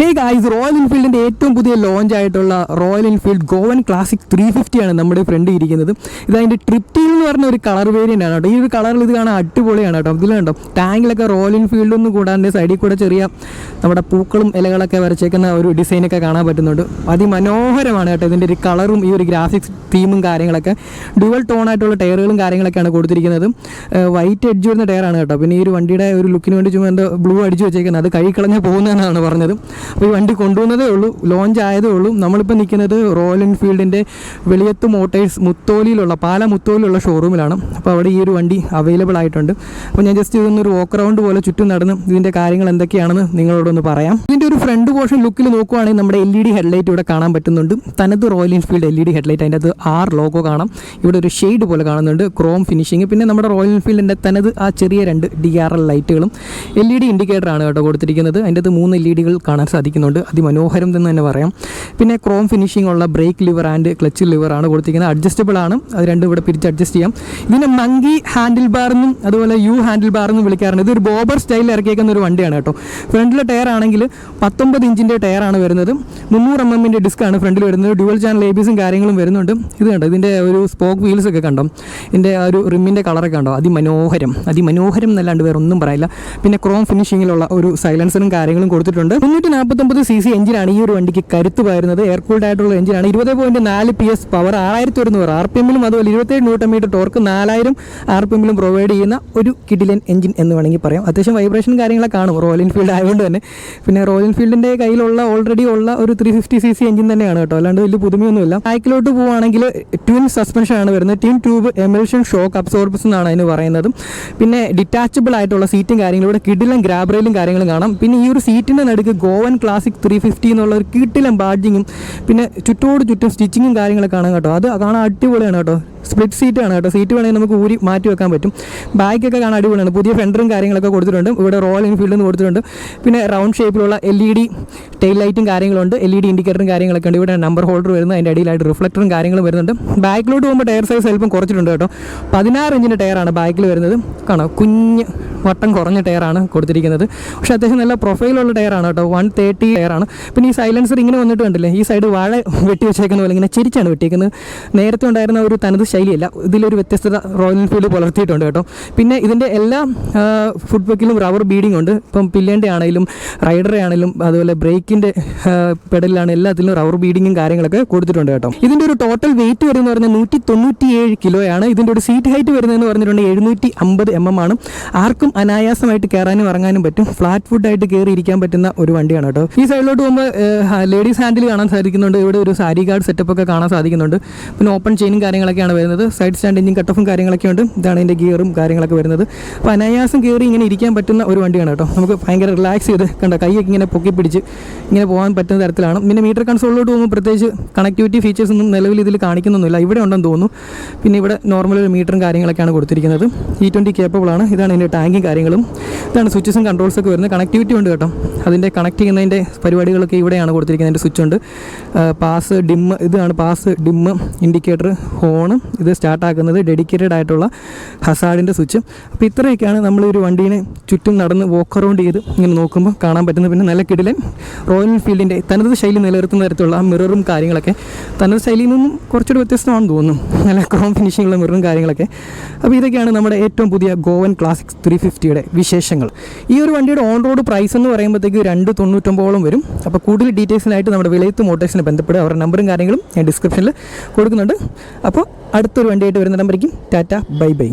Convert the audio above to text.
Hey guys, royal എൻഫീൽഡിൻ്റെ ഏറ്റവും പുതിയ launch ആയിട്ടുള്ള റോയൽ എൻഫീൽഡ് ഗോവൻ ക്ലാസിക് 350 ആണ് നമ്മുടെ ഫ്രണ്ട് ഇരിക്കുന്നത്. ഇതതിൻ്റെ ട്രിപ്റ്റീൽ എന്ന് പറഞ്ഞ ഒരു കളർ വേരിയൻ്റ് ആണ് കേട്ടോ. ഈ ഒരു കളറിൽ ഇത് കാണാൻ അടിപൊളിയാണ് കേട്ടോ. ഇതിൽ കണ്ടോ ടാങ്കിലൊക്കെ റോയൽ എൻഫീൽഡ് ഒന്നും കൂടാണ്ട് സൈഡിൽ കൂടെ ചെറിയ നമ്മുടെ പൂക്കളും ഇലകളൊക്കെ വരച്ചേക്കുന്ന ഒരു ഡിസൈനൊക്കെ കാണാൻ പറ്റുന്നുണ്ട്. അതിമനോഹരമാണ് കേട്ടോ. ഇതിൻ്റെ ഒരു കളറും ഈ ഒരു ഗ്രാഫിക്സ് തീമും കാര്യങ്ങളൊക്കെ ഡ്യുവൽ ടോൺ ആയിട്ടുള്ള ടയറുകളും കാര്യങ്ങളൊക്കെയാണ് കൊടുത്തിരിക്കുന്നത്. വൈറ്റ് എഡ്ജ് വരുന്ന ടയറാണ് കേട്ടോ. പിന്നെ ഈ ഒരു വണ്ടിയുടെ ഒരു ലുക്കിന് വേണ്ടി ചുമ്മാ എന്തോ ബ്ലൂ അടിച്ച് വെച്ചേക്കുന്നത്, അത് കഴുകിക്കളഞ്ഞ് പോകുന്നതെന്നാണ് പറഞ്ഞത്. അപ്പോൾ ഈ വണ്ടി കൊണ്ടുവന്നതേ ഉള്ളൂ, ലോഞ്ച് ആയതേ ഉള്ളൂ. നമ്മളിപ്പോൾ നിൽക്കുന്നത് റോയൽ എൻഫീൽഡിൻ്റെ വെളിയത്ത് മോട്ടേഴ്സ് പാല മുത്തോലിലുള്ള ഷോറൂമിലാണ്. അപ്പോൾ അവിടെ ഈ ഒരു വണ്ടി അവൈലബിൾ ആയിട്ടുണ്ട്. അപ്പോൾ ഞാൻ ജസ്റ്റ് ഇതൊന്നൊരു വോക്ക് റൗണ്ട് പോലെ ചുറ്റും നടന്ന് ഇതിൻ്റെ കാര്യങ്ങൾ എന്തൊക്കെയാണെന്ന് നിങ്ങളോടൊന്ന് പറയാം. ഇതിൻ്റെ ഒരു ഫ്രണ്ട് പോർഷൻ ലുക്കിൽ നോക്കുവാണെങ്കിൽ നമ്മുടെ LED ഹെഡ്ലൈറ്റ് ഇവിടെ കാണാൻ പറ്റുന്നുണ്ട്. തനത് റോയൽ എൻഫീൽഡ് LED ഹെഡ്ലൈറ്റ്, അതിൻ്റെ അത് R ലോഗോ കാണാം. ഇവിടെ ഒരു ഷെയ്ഡ് പോലെ കാണുന്നുണ്ട്, ക്രോം ഫിനിഷിങ്. പിന്നെ നമ്മുടെ റോയൽ എൻഫീൽഡിൻ്റെ തനത് ആ ചെറിയ 2 DRL ലൈറ്റുകളും LED ഇൻഡിക്കേറ്ററാണ് കേട്ടോ കൊടുത്തിരിക്കുന്നത്. അതിൻ്റെ അത് 3 LEDകൾ കാണാൻ സാധിക്കുന്നുണ്ട്. അതിമനോഹരം എന്ന് തന്നെ പറയാം. പിന്നെ ക്രോം ഫിനിഷിംഗ് ഉള്ള ബ്രേക്ക് ലിവർ ആൻഡ് ക്ലച്ച് ലിവറാണ് കൊടുത്തിരിക്കുന്നത്. അഡ്ജസ്റ്റബിൾ ആണ്, അത് രണ്ടും ഇവിടെ പിരിച്ച് അഡ്ജസ്റ്റ് ചെയ്യാം. ഇതിനെ മങ്കി ഹാൻഡിൽ ബാർ എന്നും അതുപോലെ ഹാൻഡിൽ ബാർ എന്നും വിളിക്കാറുണ്ട്. ഇതൊരു ബോബർ സ്റ്റൈലിൽ ഇറക്കിയേക്കുന്ന ഒരു വണ്ടിയാണ് കേട്ടോ. ഫ്രണ്ടിലെ ടയർ ആണെങ്കിൽ 19 ഇഞ്ചിൻ്റെ ടയറാണ് വരുന്നത്. 300 mm ഡിസ്ക്കാണ് ഫ്രണ്ടിൽ വരുന്നത്. ഡ്യുവൽ ചാനൽ ABSും കാര്യങ്ങളും വരുന്നുണ്ട്. ഇത് കണ്ടോ, ഇതിൻ്റെ ഒരു സ്പോക്ക് വീൽസ് ഒക്കെ കണ്ടോ, ഇതിൻ്റെ ആ ഒരു റിമ്മിൻ്റെ കളറൊക്കെ കണ്ടോ, അതിമനോഹരം എന്നല്ലാണ്ട് വേറെ ഒന്നും പറയില്ല. പിന്നെ ക്രോം ഫിനിഷിങ്ങിലുള്ള ഒരു സൈലൻസറും കാര്യങ്ങളും കൊടുത്തിട്ടുണ്ട്. 349 cc എഞ്ചിനാണ് ഈ ഒരു വണ്ടിക്ക് കരുത്ത് പകരുന്നത്. എയർ കൂൾഡ് ആയിട്ടുള്ള എഞ്ചിനാണ്. 20.4 PS പവർ, 6100 RPMലും അതുപോലെ 27 Nm ടോർക്ക്, 4000 RPMലും പ്രൊവൈഡ് ചെയ്യുന്ന ഒരു കിടിലൻ എഞ്ചിൻ എന്ന് വേണമെങ്കിൽ പറയാം. അത്യാവശ്യം വൈബ്രേഷൻ കാര്യങ്ങളൊക്കെ കാണും റോയൽ എൻഫീൽഡ് ആയതുകൊണ്ട് തന്നെ. പിന്നെ റോയൽ എൻഫീൽഡിൻ്റെ കയ്യിലുള്ള ഓൾറെഡി ഉള്ള ഒരു 350 cc എഞ്ചിൻ തന്നെയാണ് കേട്ടോ, അല്ലാണ്ട് വലിയ പുതുമയൊന്നുമില്ല. ബാക്കിലോട്ട് പോവുകയാണെങ്കിൽ ട്വിൻ സസ്പെൻഷൻ ആണ് വരുന്നത്. Twin tube emulsion shock absorbers എന്നാണ് അതിന് പറയുന്നത്. പിന്നെ ഡിറ്റാച്ചബിൾ ആയിട്ടുള്ള സീറ്റും കാര്യങ്ങളും, ഇവിടെ കിടിലൻ ഗ്രാബ് റെയിലും കാര്യങ്ങളും കാണാം. പിന്നെ ഈ ഒരു സീറ്റിൻ്റെ നടുക്ക് ഗോവൻ ക്ലാസിക് 350 എന്നുള്ള ഒരു കിടിലൻ ബാഡ്ജിങ്ങും പിന്നെ ചുറ്റും സ്റ്റിച്ചിങ്ങും കാര്യങ്ങളൊക്കെ കാണാം കേട്ടോ. അത് കാണാൻ അടിപൊളിയാണ് കേട്ടോ. സ്പ്ലിറ്റ് സീറ്റാണ് കേട്ടോ. സീറ്റ് വേണമെങ്കിൽ നമുക്ക് ഊരി മാറ്റി വെക്കാൻ പറ്റും. ബാഗൊക്കെ കാണാൻ അടിപൊളിയാണ്. പുതിയ ഫെൻഡറും കാര്യങ്ങളൊക്കെ കൊടുത്തിട്ടുണ്ട്. ഇവിടെ റോയൽ എൻഫീൽഡ് എന്ന് കൊടുത്തിട്ടുണ്ട്. പിന്നെ റൗണ്ട് ഷേപ്പിലുള്ള LED ടെയിൽ ലൈറ്റും കാര്യങ്ങളുണ്ട്. LED ഇൻഡിക്കേറ്ററും കാര്യങ്ങളൊക്കെ ഉണ്ട്. ഇവിടെ നമ്പർ ഹോൾഡർ വരുന്നത്, അതിൻ്റെ അടിയിലായിട്ട് റിഫ്ലക്ടറും കാര്യങ്ങളും വരുന്നുണ്ട്. ബാക്കിലോട്ട് പോകുമ്പോൾ ടയർ സൈസ് അല്പം കുറച്ചിട്ടുണ്ട് കേട്ടോ. 16 ഇഞ്ചിൻ്റെ ടയറാണ് ബാക്കിൽ വരുന്നത്. കാണാം, കുഞ്ഞ് വട്ടം കുറഞ്ഞ ടയറാണ് കൊടുത്തിരിക്കുന്നത്. പക്ഷേ അത്യാവശ്യം നല്ല പ്രൊഫൈലുള്ള ടയറാണ് കേട്ടോ. 130 ടയറാണ്. പിന്നെ ഈ സൈലൻസർ ഇങ്ങനെ വന്നിട്ട് കണ്ടില്ലേ, ഈ സൈഡ് വാഴ വെട്ടി വെച്ചേക്കുന്ന പോലെ ഇങ്ങനെ ചിരിച്ചാണ് വെട്ടിയേക്കുന്നത്. നേരത്തെ ഉണ്ടായിരുന്ന ഒരു തനത് ശൈലിയല്ല, ഇതിലൊരു വ്യത്യസ്തത റോയൽ എൻഫീൽഡ് പുലർത്തിയിട്ടുണ്ട് കേട്ടോ. പിന്നെ ഇതിൻ്റെ എല്ലാ ഫുഡ് ബക്കിലും റബ്ബർ ബീഡിംഗ് ഉണ്ട്. ഇപ്പം പില്ലേൻ്റെ ആണെങ്കിലും റൈഡറെ ആണെങ്കിലും അതുപോലെ ബ്രേക്കിൻ്റെ പെഡലിലാണ് എല്ലാത്തിലും റബ്ബർ ബീഡിങ്ങും കാര്യങ്ങളൊക്കെ കൊടുത്തിട്ടുണ്ട് കേട്ടോ. ഇതിൻ്റെ ഒരു ടോട്ടൽ വെയിറ്റ് വരുന്നത് പറഞ്ഞാൽ 197 കിലോയാണ്. ഇതിൻ്റെ ഒരു സീറ്റ് ഹൈറ്റ് വരുന്നതെന്ന് പറഞ്ഞിട്ടുണ്ട് 750 mm ആണ്. ആർക്കും അനായാസമായിട്ട് കയറാനും ഇറങ്ങാനും പറ്റും. ഫ്ലാറ്റ് ഫുഡായിട്ട് കയറി ഇരിക്കാൻ പറ്റുന്ന ഒരു വണ്ടിയാണ് കേട്ടോ. ഈ സൈഡിലോട്ട് പോകുമ്പോൾ ലേഡീസ് ഹാൻഡിൽ കാണാൻ സാധിക്കുന്നുണ്ട്. ഇവിടെ ഒരു സാരി ഗാർഡ് സെറ്റപ്പ് ഒക്കെ കാണാൻ സാധിക്കുന്നുണ്ട്. പിന്നെ ഓപ്പൺ ചെയിനും കാര്യങ്ങളൊക്കെയാണ് വരുന്നത്. സൈഡ് സ്റ്റാൻഡ് എഞ്ചിൻ കട്ട് ഓഫും കാര്യങ്ങളൊക്കെ ഉണ്ട്. ഇതാണ് ഇതിൻ്റെ ഗിയറും കാര്യങ്ങളൊക്കെ വരുന്നത്. അപ്പോൾ അനായാസം കയറി ഇങ്ങനെ ഇരിക്കാൻ പറ്റുന്ന ഒരു വണ്ടിയാണ് കേട്ടോ. നമുക്ക് ഭയങ്കര റിലാക്സ് ചെയ്ത് കണ്ട കൈയൊക്കെ ഇങ്ങനെ പൊക്കി പിടിച്ച് ഇങ്ങനെ പോകാൻ പറ്റുന്ന തരത്തിലാണ്. പിന്നെ മീറ്റർ കൺസോളിലോട്ട് പോകുമ്പോൾ പ്രത്യേകിച്ച് കണക്ടിവിറ്റി ഫീച്ചേഴ്സ് ഒന്നും നിലവിൽ ഇതിൽ കാണിക്കുന്നൊന്നുമില്ല. ഇവിടെ ഉണ്ടെന്ന് തോന്നുന്നു. പിന്നെ ഇവിടെ നോർമൽ ഒരു മീറ്ററും കാര്യങ്ങളൊക്കെയാണ് കൊടുത്തിരിക്കുന്നത്. E20 കേപ്പബിൾ ആണ്. ഇതാണ് ഇതിൻ്റെ ടാങ്കും കാര്യങ്ങളും. ഇതാണ് സ്വിച്ചസും കൺട്രോൾസൊക്കെ വരുന്നത്. കണക്ടിവിറ്റി ഉണ്ട് കേട്ടോ. അതിൻ്റെ കണക്ട് ചെയ്യുന്നതിൻ്റെ പരിപാടികളൊക്കെ ഇവിടെയാണ് കൊടുത്തിരിക്കുന്നത്. സ്വിച്ച് ഉണ്ട്, പാസ് ഡിമ്മ്, ഇതാണ് പാസ് ഡിമ്മ് ഇൻഡിക്കേറ്റർ, ഹോണ്, ഇത് സ്റ്റാർട്ടാക്കുന്നത്, ഡെഡിക്കേറ്റഡ് ആയിട്ടുള്ള ഹസാർഡിൻ്റെ സ്വിച്ച്. അപ്പോൾ ഇത്രയൊക്കെയാണ് നമ്മൾ ഒരു വണ്ടീനെ ചുറ്റും നടന്ന് വോക്ക് അറൗണ്ട് ചെയ്ത് ഇങ്ങനെ നോക്കുമ്പോൾ കാണാൻ പറ്റുന്നത്. പിന്നെ നല്ല കിടിലൻ റോയൽ എൻഫീൽഡിൻ്റെ തനത് ശൈലി നിലനിർത്തുന്ന തരത്തിലുള്ള മിററും കാര്യങ്ങളൊക്കെ തനത് ശൈലിയിൽ നിന്നും കുറച്ചുകൂടി വ്യത്യസ്തമാണെന്ന് തോന്നുന്നു. നല്ല ക്രോം ഫിനിഷിങ്ങുള്ള മിററും കാര്യങ്ങളൊക്കെ. അപ്പോൾ ഇതൊക്കെയാണ് നമ്മുടെ ഏറ്റവും പുതിയ ഗോവൻ ക്ലാസിക് 350യുടെ വിശേഷങ്ങൾ. ഈ ഒരു വണ്ടിയുടെ ഓൺ റോഡ് പ്രൈസ് എന്ന് പറയുമ്പോഴത്തേക്ക് 299 വരും. അപ്പോൾ കൂടുതൽ ഡീറ്റെയിൽസിനായിട്ട് നമ്മുടെ വിലയത്ത് മോട്ടോഴ്സിനെ ബന്ധപ്പെടുക. അവരുടെ നമ്പറും കാര്യങ്ങളും ഞാൻ ഡിസ്ക്രിപ്ഷനിൽ കൊടുക്കുന്നുണ്ട്. അപ്പോൾ അടുത്തൊരു വണ്ടിയായിട്ട് വരുന്ന നമ്പറേക്കും ടാറ്റ, ബൈ ബൈ.